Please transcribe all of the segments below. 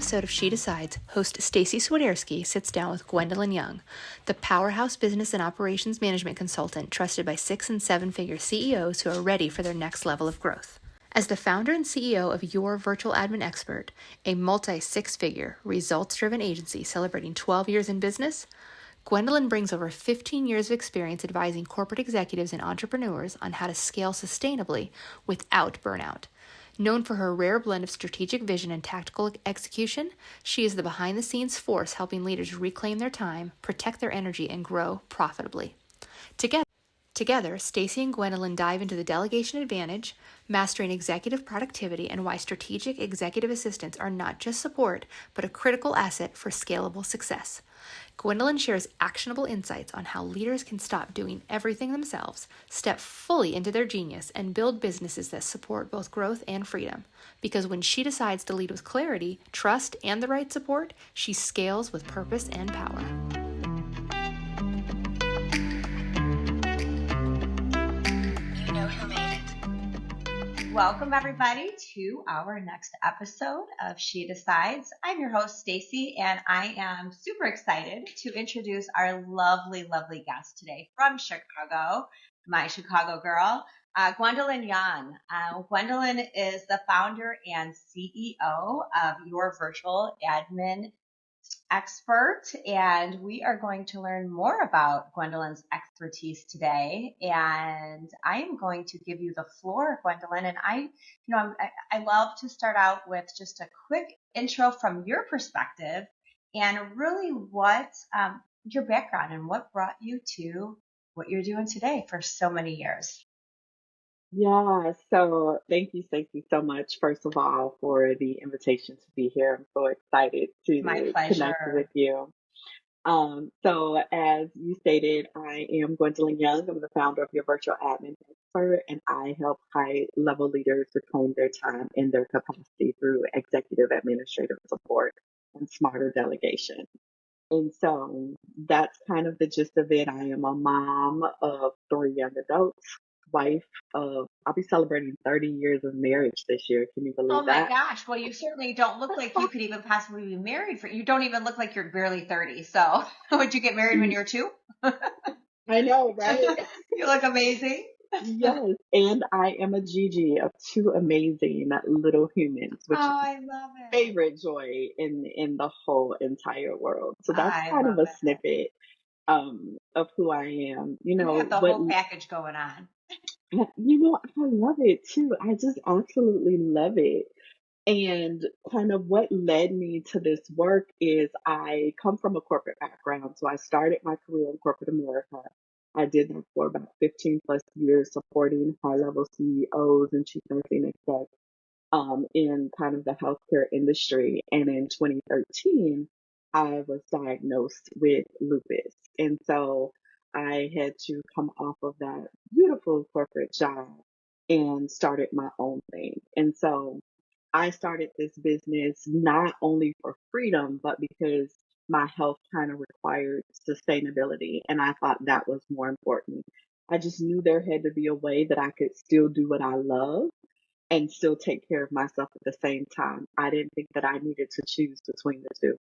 episode of She Decides, host Stacy Swiderski sits down with Gwendolyn Young, the powerhouse business and operations management consultant trusted by 6- and 7-figure CEOs who are ready for their next level of growth. As the founder and CEO of Your Virtual Admin Expert, a multi-6-figure, results-driven agency celebrating 12 years in business, Gwendolyn brings over 15 years of experience advising corporate executives and entrepreneurs on how to scale sustainably without burnout. Known for her rare blend of strategic vision and tactical execution, she is the behind-the-scenes force helping leaders reclaim their time, protect their energy, and grow profitably. Together, Stacy and Gwendolyn dive into the delegation advantage, mastering executive productivity, and why strategic executive assistants are not just support, but a critical asset for scalable success. Gwendolyn shares actionable insights on how leaders can stop doing everything themselves, step fully into their genius, and build businesses that support both growth and freedom. Because when she decides to lead with clarity, trust, and the right support, she scales with purpose and power. You know who made it. Welcome everybody to our next episode of She Decides. I'm your host Stacy, and I am super excited to introduce our lovely guest today from Chicago, my Chicago girl, Gwendolyn Young. Gwendolyn is the founder and CEO of Your Virtual Admin Expert, and we are going to learn more about Gwendolyn's expertise today. And I am going to give you the floor, Gwendolyn. And I love to start out with just a quick intro from your perspective, and really what your background and what brought you to what you're doing today for so many years. Yeah, so thank you, Stacey, so much, first of all, for the invitation to be here. I'm so excited My to pleasure. connect with you. So as you stated, I am Gwendolyn Young. I'm the founder of Your Virtual Admin Expert, and I help high-level leaders reclaim their time and their capacity through executive administrative support and smarter delegation. And so that's kind of the gist of it. I am a mom of 3 young adults, wife of, I'll be celebrating 30 years of marriage this year. Can you believe that? Oh my gosh. Well, you certainly don't look like you could even possibly be married you don't even look like you're barely 30. So would you get married when you were 2? I know, right? You look amazing. Yes. And I am a Gigi of 2 amazing little humans, which is I love my it. favorite joy in the whole entire world. So that's I kind of love a it. snippet of who I am. You have the whole package going on. I love it too. I just absolutely love it. And kind of what led me to this work is I come from a corporate background. So I started my career in corporate America. I did that for about 15 plus years, supporting high level CEOs and chief nursing execs in kind of the healthcare industry. And in 2013, I was diagnosed with lupus. And so I had to come off of that beautiful corporate job and started my own thing. And so I started this business not only for freedom, but because my health kind of required sustainability. And I thought that was more important. I just knew there had to be a way that I could still do what I love and still take care of myself at the same time. I didn't think that I needed to choose between the two.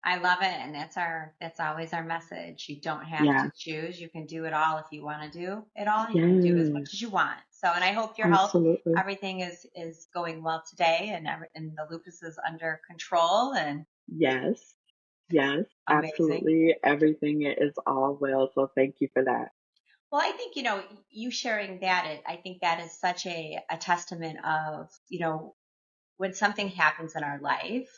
I love it. And that's always our message. You don't have Yeah. to choose. You can do it all if you want to do it all. You can do as much as you want. So, and I hope your health, Absolutely. everything is going well today, and the lupus is under control. And Yes, amazing. absolutely. Everything is all well. So thank you for that. Well, I think, you sharing that, I think that is such a testament of, when something happens in our life,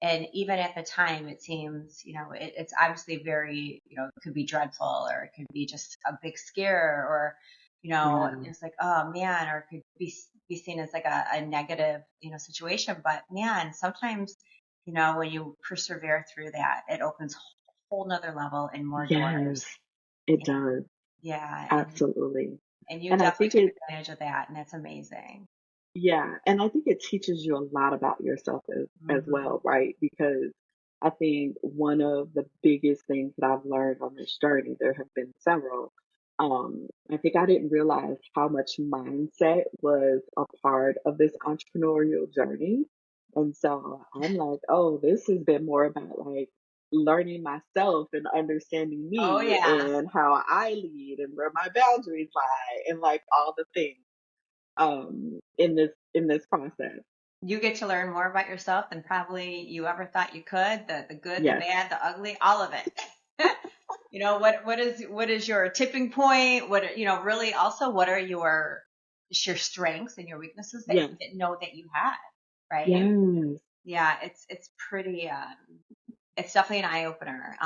and even at the time, it seems, it's obviously very, it could be dreadful, or it could be just a big scare, or, it's like, oh man, or it could be seen as like a negative, situation. But man, sometimes, when you persevere through that, it opens a whole nother level and more doors. Yes, it does. Yeah. Absolutely. And you And I definitely think took advantage of that, and that's amazing. yeah, and I think it teaches you a lot about yourself as well, right? Because I think one of the biggest things that I've learned on this journey, there have been several. I think I didn't realize how much mindset was a part of this entrepreneurial journey And so I'm like, oh, this has been more about like learning myself and understanding Oh me yeah. and how I lead and where my boundaries lie and like all the things in this process. You get to learn more about yourself than probably you ever thought you could. The good, the Yes. bad, the ugly, all of it. What is your tipping point? Really also what are your strengths and your weaknesses that Yes. you didn't know that you had, right? Yes. Yeah, it's pretty it's definitely an eye opener.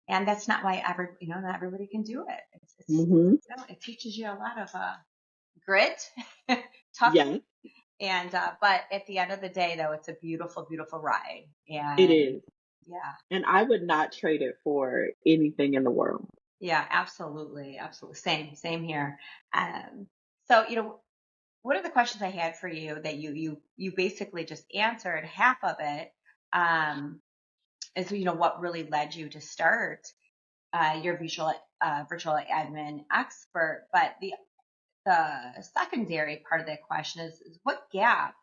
And that's not why not everybody can do it. It's Mm-hmm. it teaches you a lot of grit, toughness. Yes, But at the end of the day, though, it's a beautiful, beautiful ride. it And is. yeah, And I would not trade it for anything in the world. yeah, absolutely, absolutely. Same here. Um, so, one of the questions I had for you that you basically just answered half of it, um, is what really led you to start your virtual admin expert. But the secondary part of that question is what gap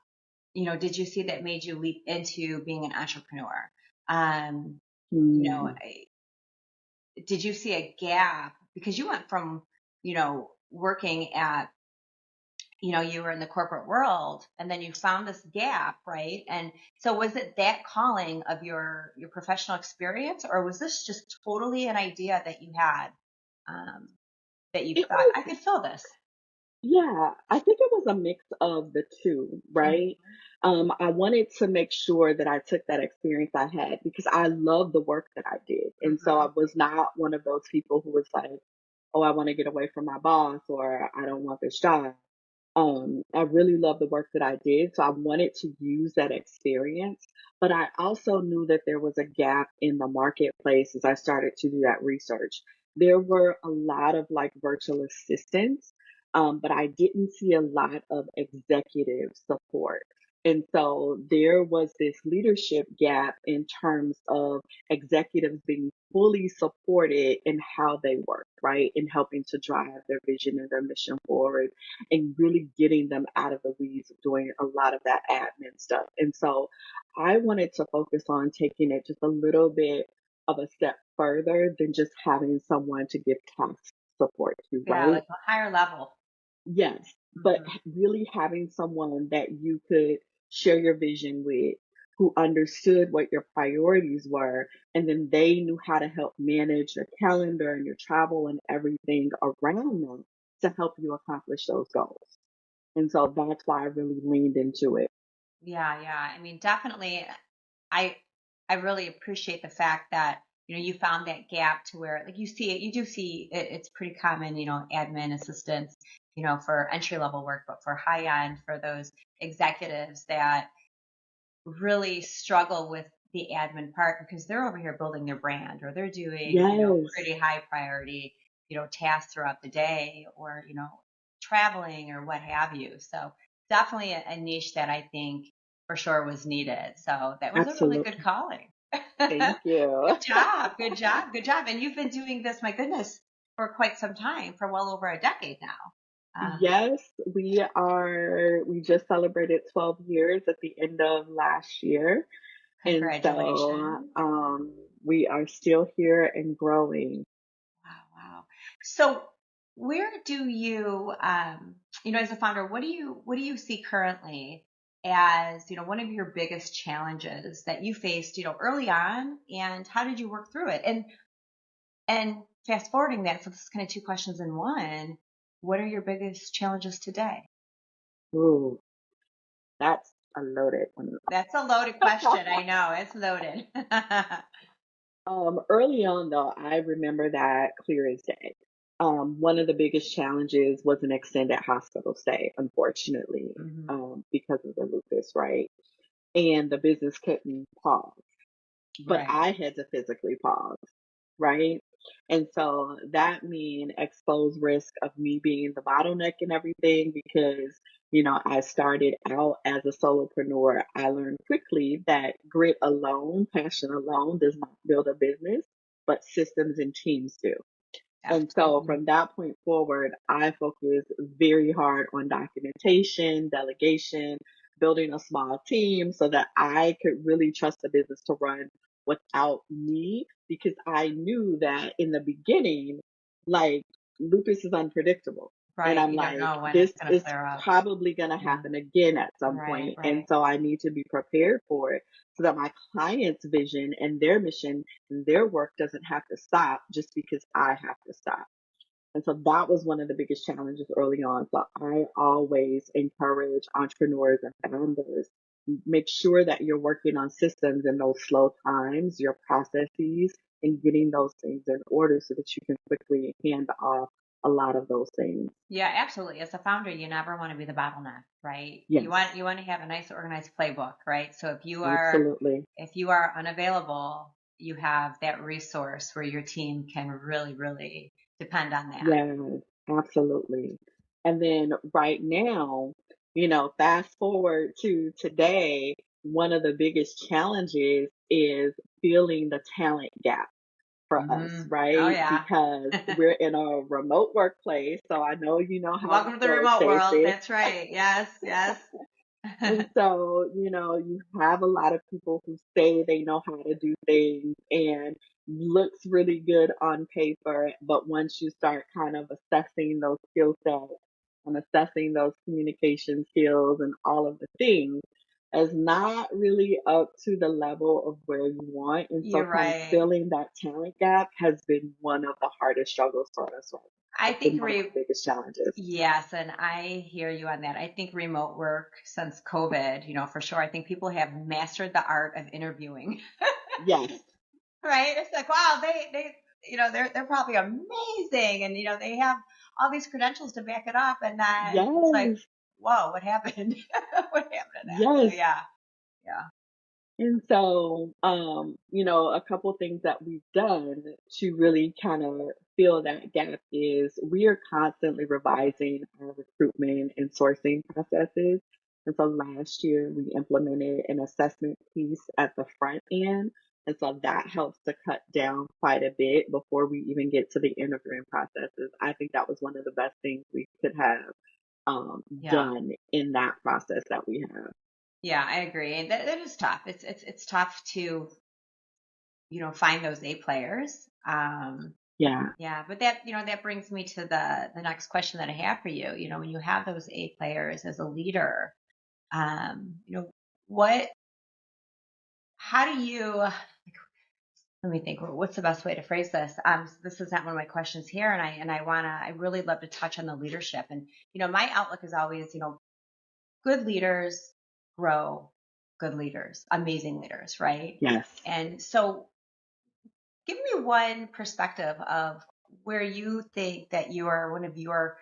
did you see that made you leap into being an entrepreneur? Um, you know, Mm. did you see a gap because you went from, working at, you were in the corporate world and then you found this gap, right? And so was it that calling of your professional experience, or was this just totally an idea that you had, um, that you It thought was, I could fill this? yeah, I think it was a mix of the two, right? Mhm. I wanted to make sure that I took that experience I had because I love the work that I did. And so I Mhm. was not one of those people who was like, oh, I want to get away from my boss or I don't want this job. I really love the work that I did, so I wanted to use that experience. But I also knew that there was a gap in the marketplace as I started to do that research. There were a lot of like virtual assistants, but I didn't see a lot of executive support. And so there was this leadership gap in terms of executives being fully supported in how they work, right? In helping to drive their vision and their mission forward and really getting them out of the weeds of doing a lot of that admin stuff. And so I wanted to focus on taking it just a little bit of a step further than just having someone to give task support to, Yeah, right? like a higher level. Yes, but Mhm. really having someone that you could share your vision with, who understood what your priorities were, and then they knew how to help manage your calendar and your travel and everything around them to help you accomplish those goals. And so that's why I really leaned into it. Yeah, yeah. I mean, definitely. I I really appreciate the fact that you found that gap to where like you do see it's pretty common, admin assistants, for entry level work, but for high end, for those executives that really struggle with the admin part because they're over here building their brand, or they're doing Yes, pretty high priority tasks throughout the day, or traveling or what have you. So definitely a niche that I think for sure was needed. So that was a really good absolutely. calling. Thank Good you. job, good job, good job. And you've been doing this, my goodness, for quite some time, for well over a decade now. Yes, we just celebrated 12 years at the end of last year. And so Congratulations. we are still here and growing. Wow, wow. So where do you, as a founder, what do you see currently as, one of your biggest challenges that you faced, early on, and how did you work through it? And fast forwarding that, so this is kind of two questions in one. What are your biggest challenges today? Ooh, that's a loaded one. That's a loaded question. I know it's loaded. Early on, though, I remember that clear as day. One of the biggest challenges was an extended hospital stay, unfortunately, Hmm. because of the lupus, right? And the business couldn't pause, but Right. I had to physically pause, right? And so that mean exposed risk of me being the bottleneck and everything because, I started out as a solopreneur. I learned quickly that grit alone, passion alone does not build a business, but systems and teams do. And so Absolutely. from that point forward, I focused very hard on documentation, delegation, building a small team so that I could really trust the business to run without me, because I knew that in the beginning, like, lupus is unpredictable. And Right. I'm You don't like, know when this it's going to is flare up. probably going to Yeah. happen again at some Right. point. And Right. so I need to be prepared for it so that my client's vision and their mission and their work doesn't have to stop just because I have to stop. And so that was one of the biggest challenges early on. So I always encourage entrepreneurs and founders, make sure that you're working on systems in those slow times, your processes, and getting those things in order so that you can quickly hand off a lot of those things. Yeah, absolutely. As a founder, you never want to be the bottleneck, right? Yes, You want to have a nice organized playbook, right? So absolutely. if you are unavailable, you have that resource where your team can really depend on that. Yes, absolutely. And then right now, fast forward to today, one of the biggest challenges is filling the talent gap for us, Oh right? yeah. Because we're in a remote workplace. So I know you know how Welcome that to the goes, remote world. Stacey. That's right. Yes, yes. And so, you have a lot of people who say they know how to do things and looks really good on paper, but once you start kind of assessing those skill sets and assessing those communication skills and all of the things, is not really up to the level of where you want. And so You're kind of right. filling that talent gap has been one of the hardest struggles for us right now. I It's been think one of our biggest challenges. yes, and I hear you on that. I think remote work since COVID, for sure. I think people have mastered the art of interviewing. Yes, Right? It's like, wow, they're probably amazing, and they have all these credentials to back it up, and then it's like, yes, whoa, what happened? What happened to that? So yes. yeah, yeah, And so, a couple things that we've done to really kind of fill that gap is we are constantly revising our recruitment and sourcing processes. And so last year we implemented an assessment piece at the front end. And so that helps to cut down quite a bit before we even get to the interviewing processes. I think that was one of the best things we could have yeah, done in that process that we have. yeah. I agree. And that is tough. It's tough to find those A players. Yeah. Yeah, but that brings me to the next question that I have for you. When you have those A players as a leader, um, you know, what how do you let me think, what's the best way to phrase this? This is not one of my questions here, and I really love to touch on the leadership. And my outlook is always, good leaders grow good leaders, amazing leaders, right? Yes. And so give me one perspective of where you think that one of your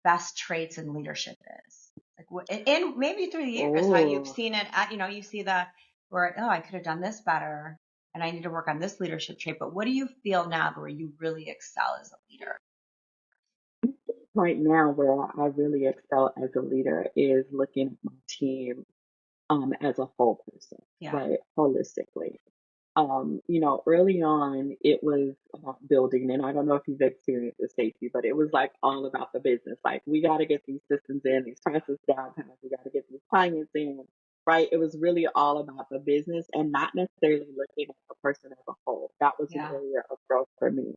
best traits in leadership is. Like, and maybe through the years, how you've Oh, seen it. You see where, oh, I could have done this better, and I need to work on this leadership trait. But what do you feel now where you really excel as a leader? right now, where I really excel as a leader is looking at my team as a whole person, Yeah, right? Holistically. Early on, it was about building, and I don't know if you've experienced this, Stacey, but it was like all about the business. Like, we got to get these systems in, these processes down, we got to get these clients in, right? It was really all about the business and not necessarily looking at the person as a whole. That was an yeah, area of growth for me.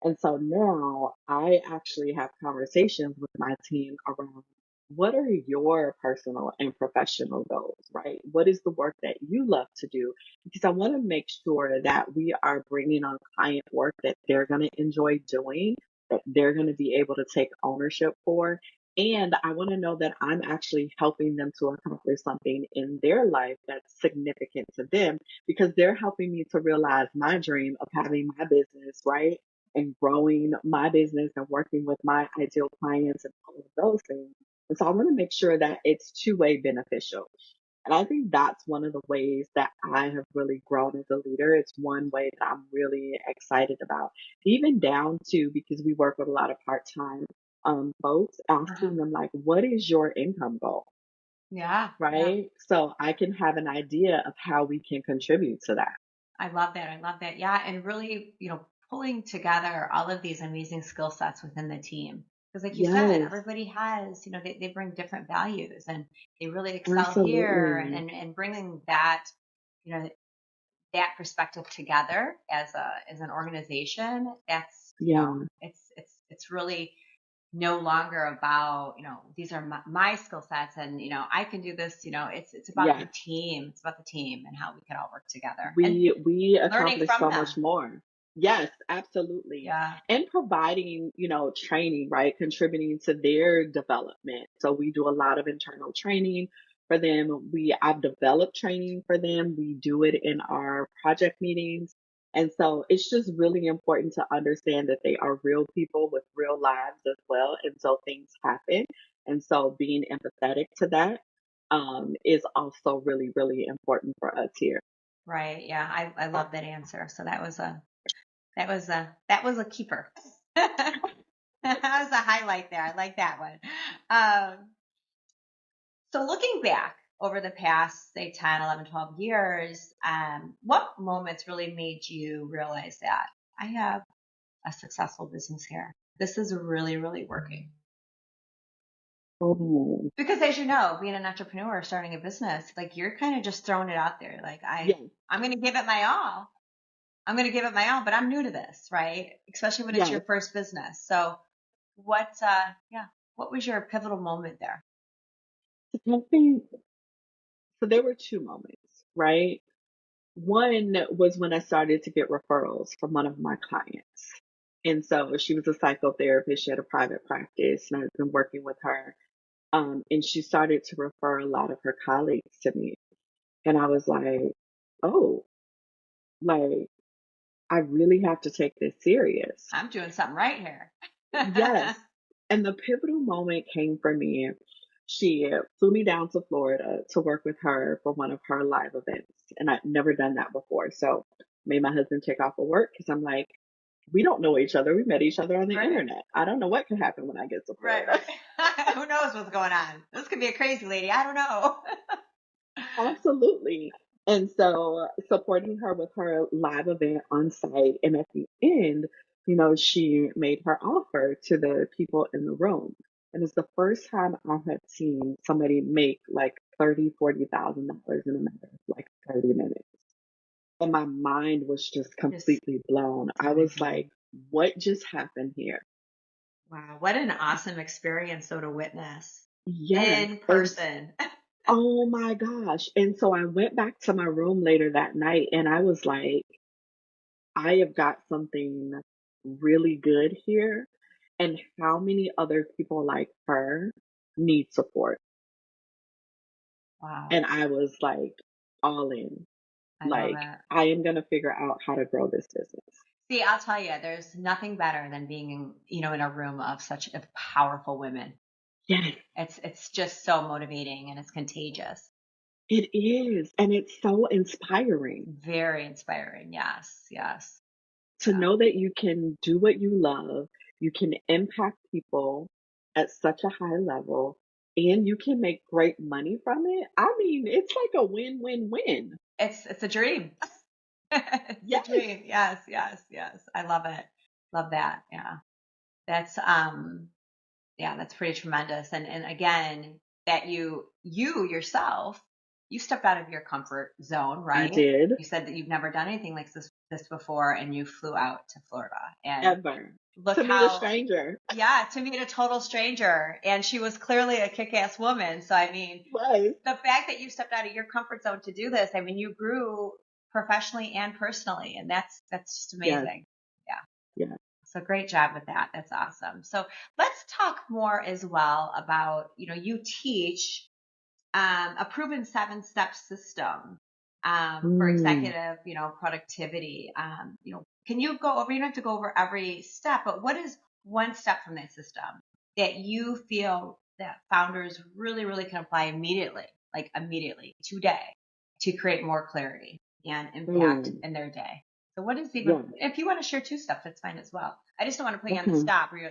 And so now I actually have conversations with my team around what are your personal and professional goals, right? What is the work that you love to do? Because I want to make sure that we are bringing on client work that they're going to enjoy doing, that they're going to be able to take ownership for. And I want to know that I'm actually helping them to accomplish something in their life that's significant to them because they're helping me to realize my dream of having my business, right? And growing my business and working with my ideal clients and all of those things. And so I want to make sure that it's two-way beneficial. And I think that's one of the ways that I have really grown as a leader. It's one way that I'm really excited about. Even down to because we work with a lot of part-time folks, uh-huh. asking them like, what is your income goal? Yeah, yeah. Right? So I can have an idea of how we can contribute to that. I love that. I love that. Yeah, and really, pulling together all of these amazing skill sets within the team. Because like you said, Yes, everybody has, they bring different values and they really excel here absolutely. and bringing that, you know, that perspective together as an organization, that's, Yeah, it's really no longer about, these are my skill sets and, I can do this, it's about the yes. team. It's about the team and how we can all work together and We learning accomplish from so them. much more. Yes, absolutely. Yeah. And providing, training, right? Contributing to their development. So we do a lot of internal training for them. I've developed training for them. We do it in our project meetings. And so it's just really important to understand that they are real people with real lives as well. And so things happen. And so being empathetic to that is also really, really important for us here. Right. Yeah. I love that answer. So that was a keeper. That was a highlight there. I like that one. So looking back over the past, say 10, 11, 12 years, what moments really made you realize that I have a successful business here? This is really, really working. Oh, Because as you know, being an entrepreneur, starting a business, like you're kind of just throwing it out there. Like yes, I'm going to give it my all. I'm going to give it my all, but I'm new to this, right? Especially when it's your yes. first business. So yeah, what was your pivotal moment there? I think so. There were two moments, right? One was when I started to get referrals from one of my clients. And so she was a psychotherapist. She had a private practice, and I've been working with her. And she started to refer a lot of her colleagues to me. And I was like, oh, like, I really have to take this serious. I'm doing something right here. Yes. And the pivotal moment came for me. She flew me down to Florida to work with her for one of her live events. And I'd never done that before. So made my husband take off of work because I'm like, we don't know each other. We met each other on the Right. internet. I don't know what could happen when I get to Right, Florida. right. Who knows what's going on? This could be a crazy lady. I don't know. Absolutely. And so supporting her with her live event on site. And at the end, she made her offer to the people in the room. And it's the first time I had seen somebody make like $40,000 in a matter of like 30 minutes. And my mind was just Just completely blown. I was like, what just happened here? wow, what an awesome experience though to witness Yes. in And person. oh my gosh. And so I went back to my room later that night and I was like, I have got something really good here. And how many other people like her need support? Wow, And I was like, all in. I love Like, it. I am going to figure out how to grow this business. See, I'll tell you, there's nothing better than being in a room of such a powerful women. Yes, It's just so motivating and it's contagious. it is. And it's so inspiring Very inspiring. Yes, yes. to Yeah. know that you can do what you love, you can impact people at such a high level, and you can make great money from it. I mean, it's like a win win win. It's a dream. It's a Yes. dream. Yes, yes, yes. I love it. Love that. Yeah. That's yeah, that's pretty tremendous. And again, that you yourself, you stepped out of your comfort zone, I right? did. You said that you've never done anything like this before and you flew out to Florida. And Ever. look To meet a how stranger. yeah, to meet a total stranger. And she was clearly a kick-ass woman. So I mean, Was. the fact that you stepped out of your comfort zone to do this, I mean, you grew professionally and personally, and that's just Yes. amazing. Yeah. Yes. So great job with that. That's awesome. So let's talk more as well about, you teach a proven 7-step system for Mm. executive, productivity. Can you go over, you don't have to go over every step, but what is one step from that system that you feel that founders really, really can apply immediately, like immediately today to create more clarity and impact Mm. in their day? So what is even, Yes. if you want to share 2 steps, that's fine as well. I just don't want to put you on the Okay. stop where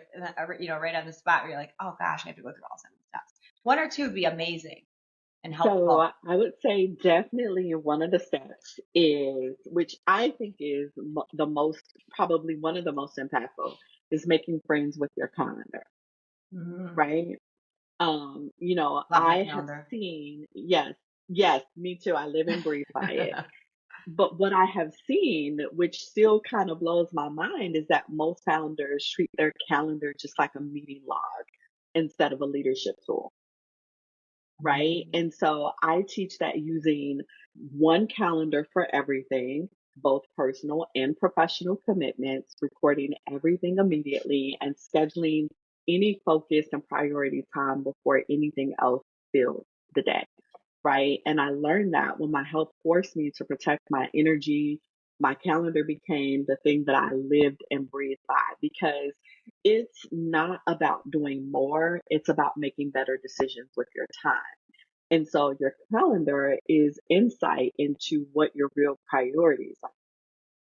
you're, right on the spot where you're like, oh gosh, I have to go through all 7 steps. 1 or 2 would be amazing and So helpful. I would say definitely one of the steps is, which I think is the most, probably one of the most impactful, is making friends with your calendar. Mm-hmm. right? Love my I have calendar. seen, yes, yes, me too. I live and breathe by it. But what I have seen, which still kind of blows my mind, is that most founders treat their calendar just like a meeting log instead of a leadership tool, right? Mm. And so I teach that using one calendar for everything, both personal and professional commitments, recording everything immediately, and scheduling any focus and priority time before anything else fills the day, right? And I learned that when my health forced me to protect my energy, my calendar became the thing that I lived and breathed by, because it's not about doing more, it's about making better decisions with your time. And so your calendar is insight into what your real priorities are.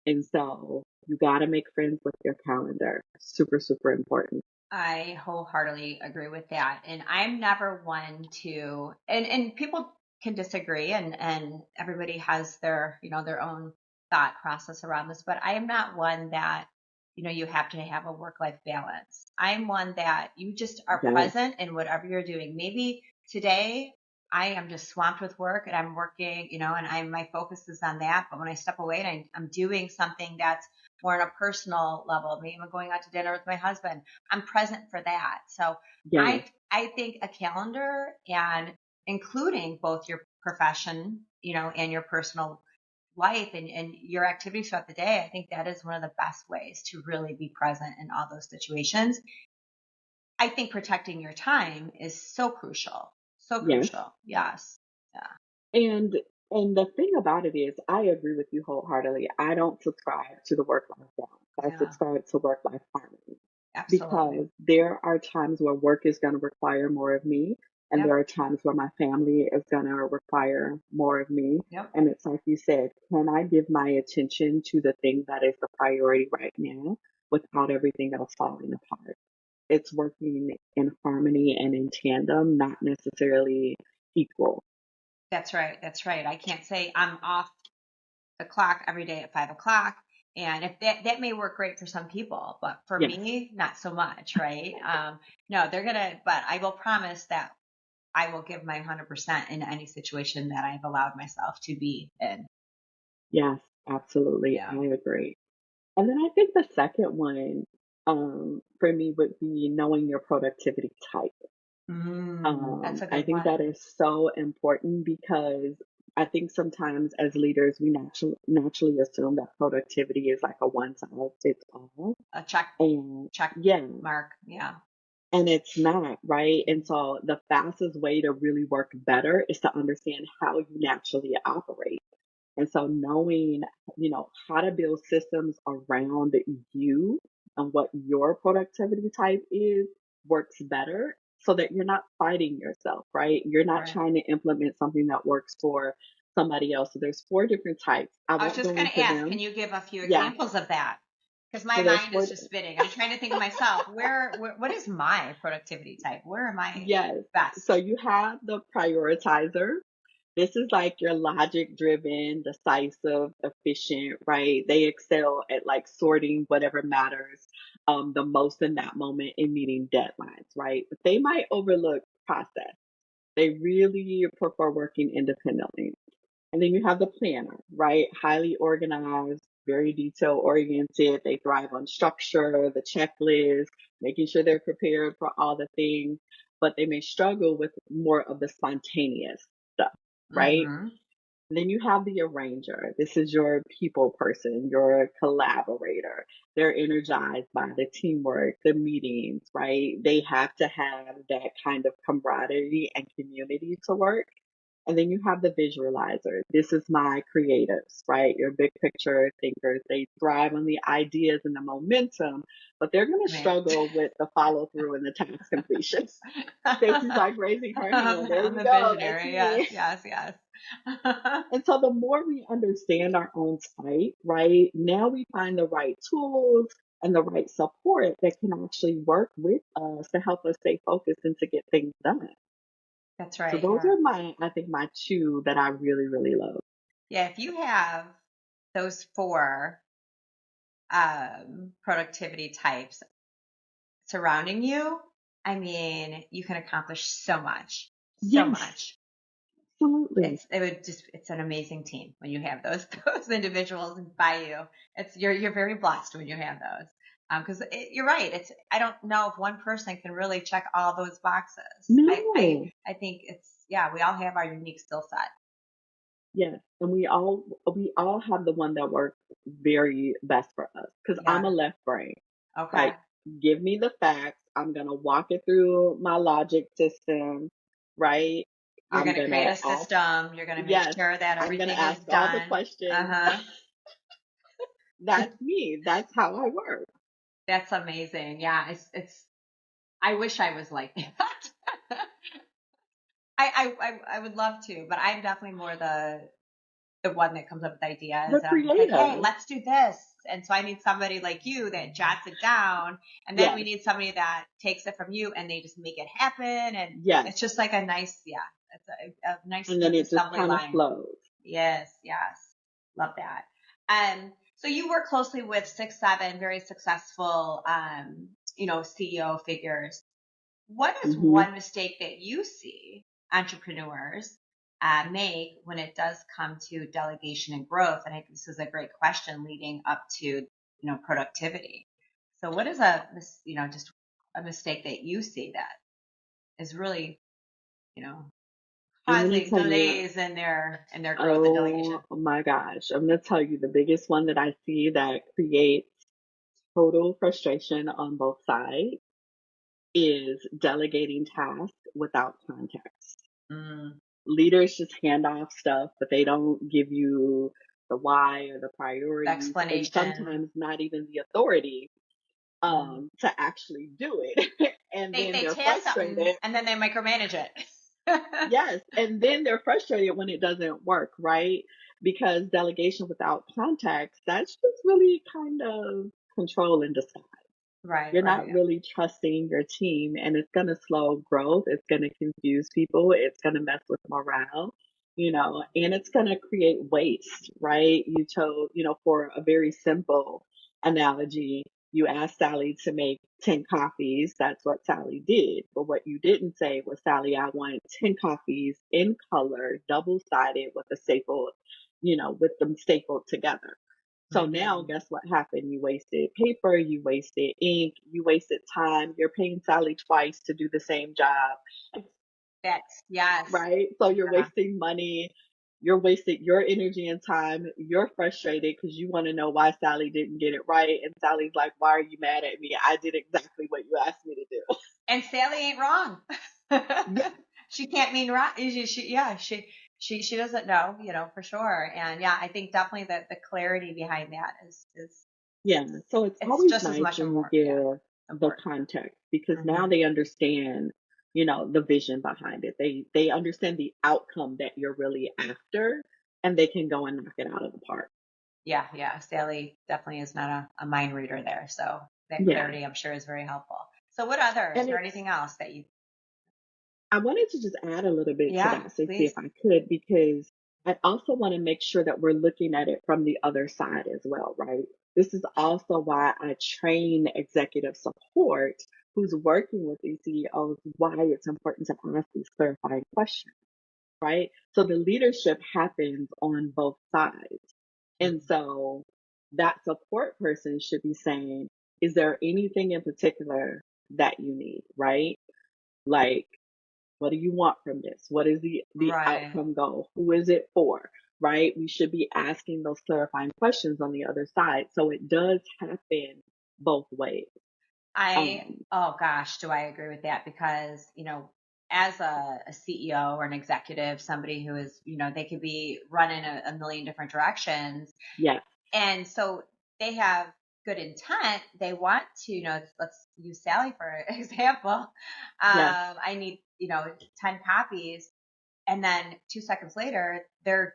And so you got to make friends with your calendar. Super, super important. I wholeheartedly agree with that. And I'm never one to, and people can disagree, and everybody has their, their own thought process around this, but I am not one that, you have to have a work-life balance. I'm one that you just are Yes, present in whatever you're doing. Maybe today I am just swamped with work and I'm working, and my focus is on that. But when I step away and I'm doing something that's more on a personal level, maybe I'm going out to dinner with my husband, I'm present for that. So yes, I think a calendar, and including both your profession, and your personal life, and your activities throughout the day, I think that is one of the best ways to really be present in all those situations. I think protecting your time is so crucial. So yes. crucial. Yes. Yeah. And and the thing about it is, I agree with you wholeheartedly. I don't subscribe to the work-life balance. I Yeah. subscribe to work-life harmony, Absolutely. because there are times where work is going to require more of me, and Yep. there are times where my family is going to require more of me. Yep. And it's like you said, can I give my attention to the thing that is the priority right now without everything else falling apart? It's working in harmony and in tandem, not necessarily equal. That's right. That's right. I can't say I'm off the clock every day at 5 o'clock. And if that may work great for some people, but for Yes. me, not so much, right? No, they're gonna, but I will promise that I will give my 100% in any situation that I've allowed myself to be in. Yes, absolutely. Yeah. I agree. And then I think the second one, for me, would be knowing your productivity type. That's a I good think that one. is so important, because I think sometimes as leaders, we naturally assume that productivity is like a one size fits all. A check, And check yeah, mark. Yeah. and it's not, right? And so the fastest way to really work better is to understand how you naturally operate. And so knowing, how to build systems around you and what your productivity type is works better, so that you're not fighting yourself, right? You're not Right. trying to implement something that works for somebody else. So there's four different types. I I was won't just go going to into ask, can them. you give a few Yeah. examples of that? Because my So there's mind is four. just spinning. I'm trying to think of myself. What is my productivity type? Where am I Yes. So best? you have the prioritizer. This is like your logic driven, decisive, efficient, right? They excel at like sorting whatever matters the most in that moment and meeting deadlines, right? But they might overlook process. They really prefer working independently. And then you have the planner, right? Highly organized, very detail oriented. They thrive on structure, the checklist, making sure they're prepared for all the things, but they may struggle with more of the spontaneous stuff, right? Mm-hmm. Then you have the arranger. This is your people person, your collaborator. They're energized by the teamwork, the meetings, right? They have to have that kind of camaraderie and community to work. And then you have the visualizer. This is my creatives, right? Your big picture thinkers. They thrive on the ideas and the momentum, but they're going to Man. struggle with the follow through and the task completions. Stacey's like raising her hand. There I'm you the go. That's visionary. Yes, me. yes, yes. And so the more we understand our own type, right, now we find the right tools and the right support that can actually work with us to help us stay focused and to get things done. That's So right. those Yeah. are I think my two that I really, really love. Yeah. If you have those four productivity types surrounding you, I mean, you can accomplish so much, so Yes, much. absolutely. It's an amazing team when you have those those individuals by you. You're very blessed when you have those. Because you're right. I don't know if one person can really check all those boxes. No. I think yeah, we all have our unique skill set. Yes, and we all have the one that works very best for us. Because 'cause I'm a Yeah. left brain. Okay. Like, give me the facts, I'm gonna walk it through my logic system, right? You're I'm going to create gonna a ask system. You're going to make Yes, sure that I'm gonna everything is ask all the done. questions. Uh-huh. That's me, that's how I work. That's amazing. Yeah. I wish I was like that. I would love to, but I'm definitely more the one that comes up with ideas. The And I'm just like, hey, creative. let's do this. And so I need somebody like you that jots it down. And then we Yes, need somebody that takes it from you and they just make it happen. And yes, it's just like a nice, yeah, it's a nice and then smooth it just assembly kinda line. flows. Yes, yes. Love that. So you work closely with 6, 7 very successful, CEO figures. What is Mhm. one mistake that you see entrepreneurs make when it does come to delegation and growth? And I think this is a great question leading up to, productivity. So what is just a mistake that you see that is really, you know, I'm gonna causing tell you delays in their growth and Oh delegation? my gosh. I'm going to tell you the biggest one that I see that creates total frustration on both sides is delegating tasks without context. Mm, Leaders just hand off stuff, but they don't give you the why or the the priorities, and explanation. sometimes not even the authority Mm. to actually do it. And then They they're task something frustrated. and then they micromanage it. Yes, and then they're frustrated when it doesn't work, right? Because delegation without context, that's just really kind of control in disguise. Right, You're not right. really trusting your team, and it's going to slow growth. It's going to confuse people. It's going to mess with morale, and it's going to create waste, right? You chose, for a very simple analogy, you asked Sally to make 10 coffees. That's what Sally did. But what you didn't say was, Sally, I want 10 coffees in color, double sided with a staple, with them stapled together. So now, Mm. guess what happened? You wasted paper, you wasted ink, you wasted time. You're paying Sally twice to do the same job, That's yes. right? So you're Yeah. wasting money, you're wasting your energy and time. You're frustrated because you want to know why Sally didn't get it right. And Sally's like, why are you mad at me? I did exactly what you asked me to do. And Sally ain't wrong. Yeah, She can't mean wrong. Yeah, she doesn't know, for sure. And yeah, I think definitely that the clarity behind that is yeah. So it's it's always just as nice much when you important. Yeah, give the important. context because now Hmm. they understand, the vision behind it. They understand the outcome that you're really after, and they can go and knock it out of the park. Yeah, yeah. Sally definitely is not a mind reader there. So that Yeah. clarity I'm sure is very helpful. So what other, is And there it's anything else that you, I wanted to just add a little bit to yeah, that, Stacey, if please. I could, because I also want to make sure that we're looking at it from the other side as well, right? This is also why I train executive support who's working with these CEOs, why it's important to ask these clarifying questions, right? So the leadership happens on both sides. And so that support person should be saying, is there anything in particular that you need, right? Like, what do you want from this? What is the Right. outcome goal? Who is it for? Right? We should be asking those clarifying questions on the other side. So it does happen both ways. Um, Oh gosh, do I agree with that? Because, as a CEO or an executive, somebody who is, they could be running a million different directions. yeah, And so they have good intent. They want to, let's use Sally for example. yes, I need, 10 copies. And then 2 seconds later, they're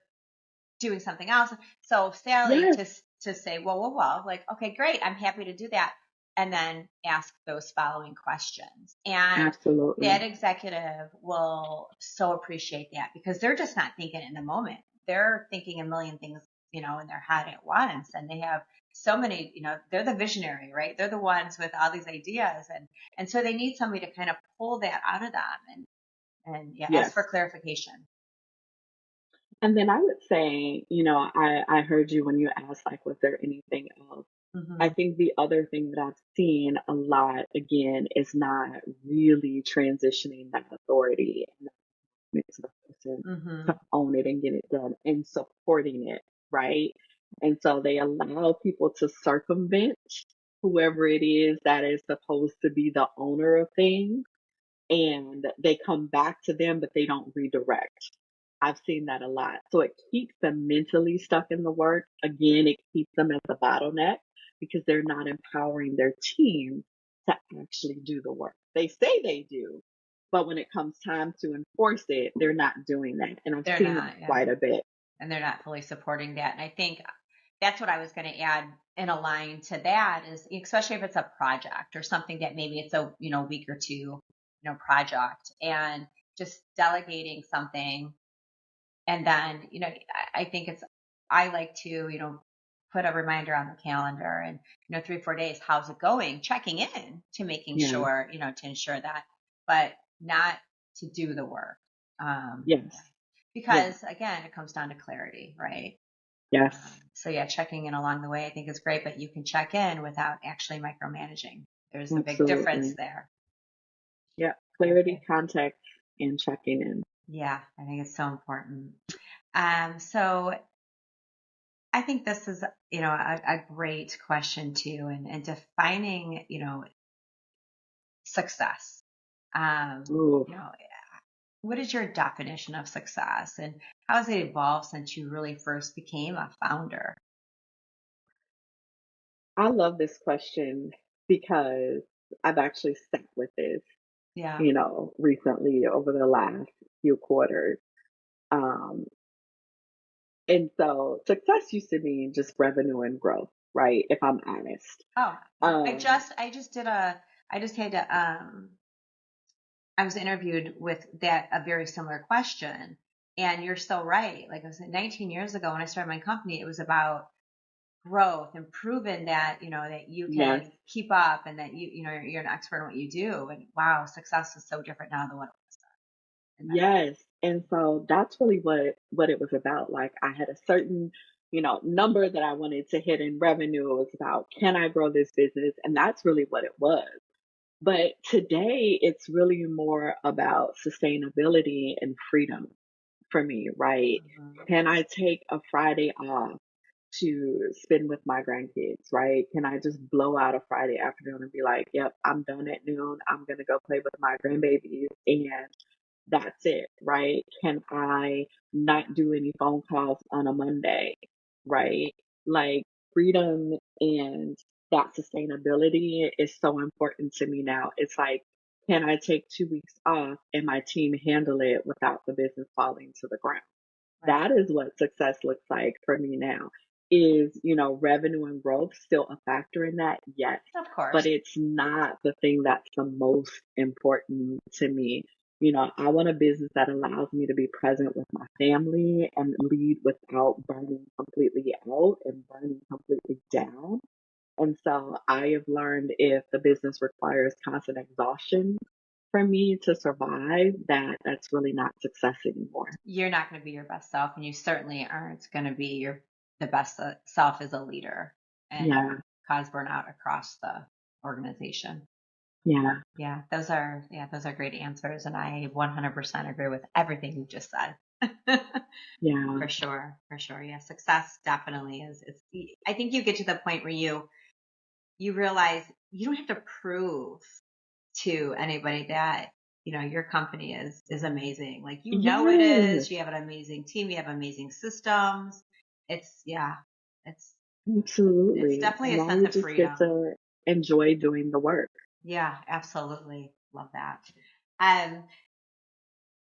doing something else. So Sally yes, to say, well, like, okay, great, I'm happy to do that, and then ask those following questions. And that absolutely. executive will so appreciate that because they're just not thinking in the moment. They're thinking a million things, in their head at once. And they have so many, they're the visionary, right? They're the ones with all these ideas. And so they need somebody to kind of pull that out of them and yeah, ask Yes. for clarification. And then I would say, I heard you when you asked, like, was there anything else? I Hmm. think the other thing that I've seen a lot, again, is not really transitioning that authority and that to the person Hmm. to own it and get it done and supporting it, right? And so they allow people to circumvent whoever it is that is supposed to be the owner of things, and they come back to them, but they don't redirect. I've seen that a lot. So it keeps them mentally stuck in the work. Again, it keeps them at the bottleneck because they're not empowering their team to actually do the work. They say they do, but when it comes time to enforce it, they're not doing that. And I've They're seen that not, yeah. quite a bit. And they're not fully supporting that. And I think that's what I was going to add in a line to that is, especially if it's a project or something that maybe it's a, week or two, project, and just delegating something. And then, I think I like to, put a reminder on the calendar and, 3, 4 days, how's it going? Checking in to making Yeah. sure, to ensure that, but not to do the work. Yeah. Yes. Yeah. Because again, it comes down to clarity, right? Yes. So yeah, checking in along the way, I think is great, but you can check in without actually micromanaging. There's a big difference Absolutely. there. Yeah. Okay. Clarity, context, and checking in. Yeah, I think it's so important. So I think this is, a great question too, and defining, success. Um, Ooh. you know, what is your definition of success, and how has it evolved since you really first became a founder? I love this question because I've actually sat with this, Yeah. recently over the last few quarters. Um, and so success used to mean just revenue and growth, right? If I'm honest. Oh, Um, I just did I just had to, I was interviewed with that, a very similar question. And you're so right. Like I was 19 years ago when I started my company, it was about growth and proving that, that you yes, can keep up and that you're an expert in what you do. And wow, success is so different now than what it was in that. yes. And so that's really what it was about. Like I had a certain, number that I wanted to hit in revenue. It was about, can I grow this business? And that's really what it was. But today, it's really more about sustainability and freedom for me, right? Mhm. Can I take a Friday off to spend with my grandkids, right? Can I just blow out a Friday afternoon and be like, yep, I'm done at noon. I'm going to go play with my grandbabies and that's it, right? Can I not do any phone calls on a Monday, right? Like freedom and that sustainability is so important to me now. It's like, can I take 2 weeks off and my team handle it without the business falling to the ground? Right. That is what success looks like for me now. Is, revenue and growth still a factor in that? Yes. Of But course. it's not the thing that's the most important to me. I want a business that allows me to be present with my family and lead without burning completely out and burning completely down. And so I have learned if the business requires constant exhaustion for me to survive, that's really not success anymore. You're not going to be your best self, and you certainly aren't going to be the best self as a leader and Yeah. cause burnout across the organization. Yeah. Those are great answers, and I 100% agree with everything you just said. Yeah. For sure, for sure. Yeah, success definitely is. I think you get to the point where you realize you don't have to prove to anybody that your company is amazing. Like it Yes. is. You have an amazing team. You have amazing systems. It's yeah. It's it's Absolutely. definitely And a now sense we of just get freedom. to enjoy doing the work. Yeah, absolutely. Love that. Um,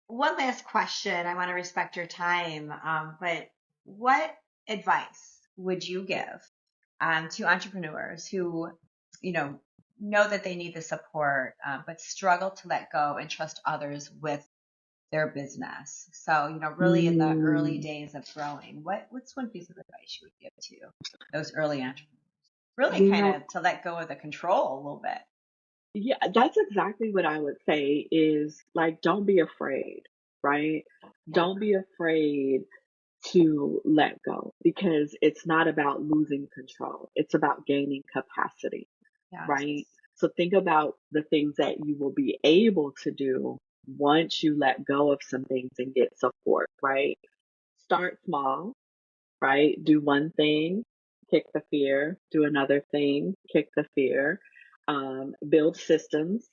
One last question. I want to respect your time, but what advice would you give to entrepreneurs who, you know that they need the support, but struggle to let go and trust others with their business. So, really in the early Mm, days of growing, what's one piece of advice you would give to those early entrepreneurs? Really you kind know, of to let go of the control a little bit. yeah, that's exactly what I would say is like, don't be afraid, right? Yeah. Don't be afraid to let go because it's not about losing control. It's about gaining capacity, Yes. right? So think about the things that you will be able to do once you let go of some things and get support, right? Start small, right? Do one thing, kick the fear, do another thing, kick the fear. Build systems,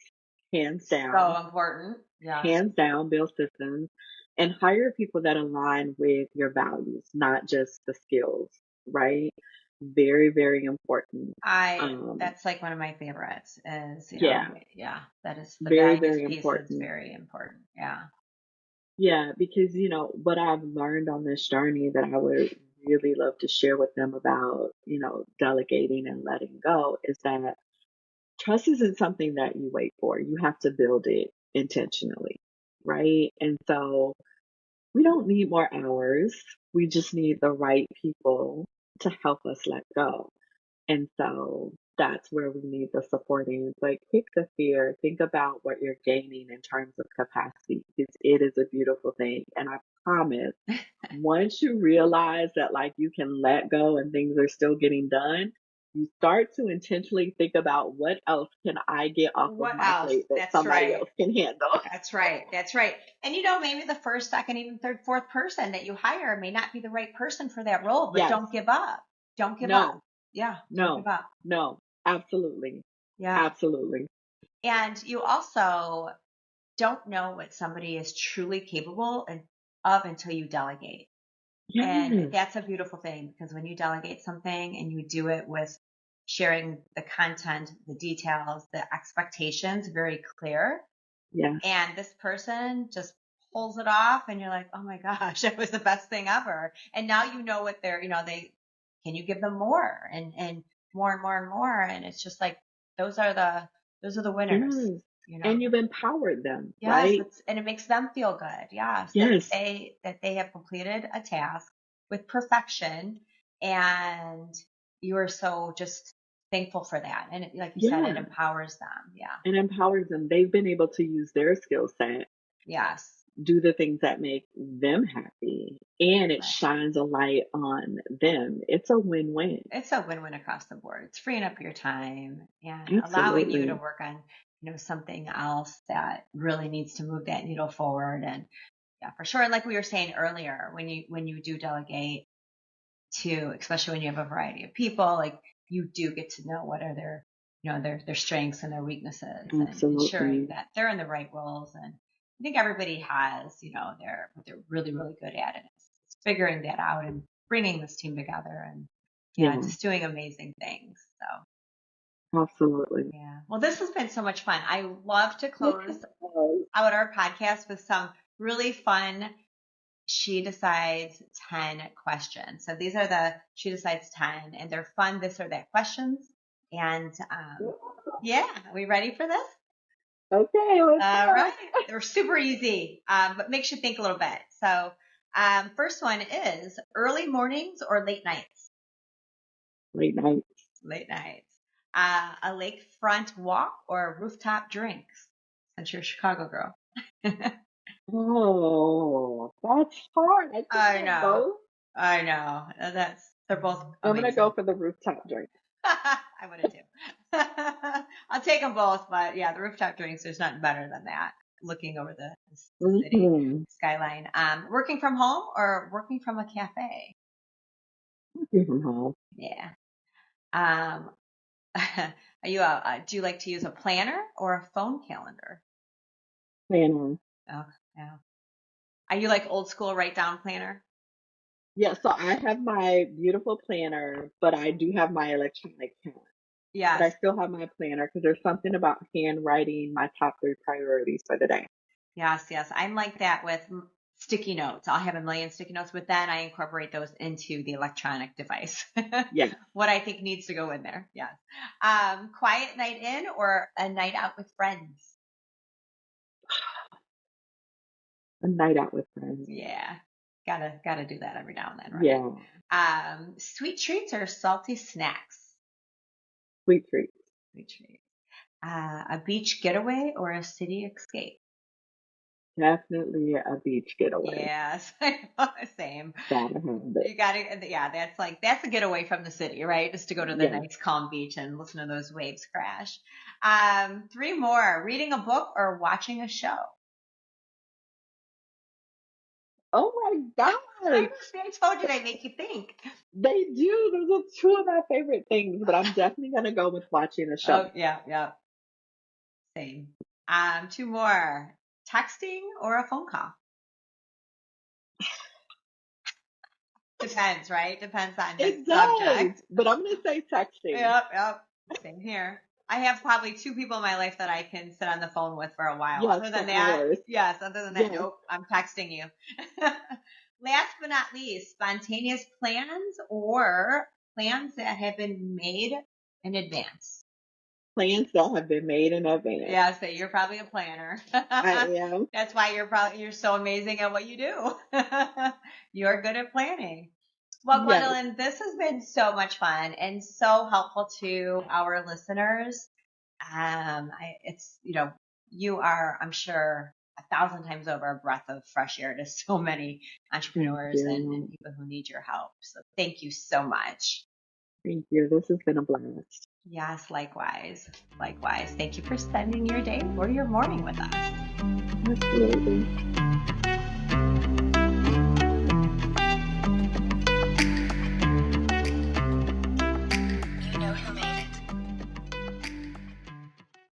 So important. Yes. hands down, build systems, and hire people that align with your values, not just the skills, right? Very, very important. That's like one of my favorites is, Yeah, yeah, that is the very, values very piece is important. very important. Yeah. Yeah, because what I've learned on this journey that I would really love to share with them about, delegating and letting go is that trust isn't something that you wait for. You have to build it intentionally, right? And so we don't need more hours. We just need the right people to help us let go. And so that's where we need the support in. But kick the fear. Think about what you're gaining in terms of capacity because it is a beautiful thing. And I promise, once you realize that like you can let go and things are still getting done, you start to intentionally think about what else can I get off of What my else? plate that That's somebody right. else can handle. That's right. That's right. And maybe the first, second, even third, fourth person that you hire may not be the right person for that role, but Yes. don't give up. Don't give up. No. Yeah. Don't give No. up. No. Absolutely. Yeah. Absolutely. And you also don't know what somebody is truly capable of until you delegate. And Yes. that's a beautiful thing because when you delegate something and you do it with sharing the content, the details, the expectations very clear, Yes. and this person just pulls it off and you're like, oh my gosh, that was the best thing ever. And now you know what can you give them more and more and more and more. And it's just like, those are the winners, Yes. you know? And you've empowered them, Yes. right? And it makes them feel good. Yes. That Yes. they have completed a task with perfection and you are so just thankful for that. And like you said, it Yeah. empowers them. Yeah. And empowers them. They've been able to use their skill set, Yes. do the things that make them happy, and it Right. shines a light on them. It's a win-win. It's a win-win across the board. It's freeing up your time and allowing you to Absolutely. work on, something else that really needs to move that needle forward. And yeah, for sure. And like we were saying earlier, when you do delegate to, especially when you have a variety of people, like you do get to know what are their strengths and their weaknesses and ensuring Absolutely. that they're in the right roles. And I think everybody has, what they're really, really good at. And it's figuring that out and bringing this team together and yeah, Yeah. just doing amazing things. So Absolutely. yeah. Well, this has been so much fun. I love to It close has. out our podcast with some really fun She Decides 10 questions. So these are the She Decides 10 and they're fun this or that questions. And yeah, are we ready for this? Okay, let's All go. right. They're super easy, but makes you think a little bit. So first one is early mornings or late nights? Late night. Late nights. A lakefront walk or rooftop drinks? Since you're a Chicago girl. Oh, that's hard. I think I they're know. both. I know. They're both I'm gonna go amazing. for the rooftop drink. I would have too. I'll take them both, but yeah, the rooftop drinks, there's nothing better than that. Looking over the city Mm-hmm. skyline. Working from home or working from a cafe? Working from home. Yeah. Um, do you like to use a planner or a phone calendar? Planner. Oh, yeah. Are you like old school write down planner? Yeah, so I have my beautiful planner, but I do have my electronic calendar. But I Yes. still have my planner because there's something about handwriting my top three priorities for the day. Yes, yes. I'm like that with sticky notes. I'll have a million sticky notes, but then I incorporate those into the electronic device. Yeah. What I think needs to go in there. Yes. Quiet night in or a night out with friends? A night out with friends. Yeah. Gotta do that every now and then, right? Yeah. Sweet treats or salty snacks? Sweet treats. Sweet treats. A beach getaway or a city escape? Definitely a beach getaway. Yes, same. Gotta have it. You gotta, yeah, that's a getaway from the city, right? Just to go to the Yes. nice calm beach and listen to those waves crash. Three more, reading a book or watching a show. Oh my I gosh. told you they make you think. They do. Those are two of my favorite things, but I'm definitely gonna go with watching a show. Oh, yeah, yeah, same. Two more, texting or a phone call. Depends, right? Depends on the It does, subject. but I'm gonna say texting. Yep, yep. Same here. I have probably two people in my life that I can sit on the phone with for a while. Yes, Other for than that, hours. yes, other than that, Yes. nope, I'm texting you. Last but not least, spontaneous plans or plans that have been made in advance. Plans that have been made in advance. Yeah, so you're probably a planner. I am. That's why you're so amazing at what you do. You're good at planning. Well, Yes. Gwendolyn, this has been so much fun and so helpful to our listeners. It's, you are, I'm sure, 1,000 times over a breath of fresh air to so many Thank entrepreneurs and you. people who need your help. So thank you so much. Thank you. This has been a blast. Yes, likewise. Likewise. Thank you for spending your day or your morning with us. Absolutely.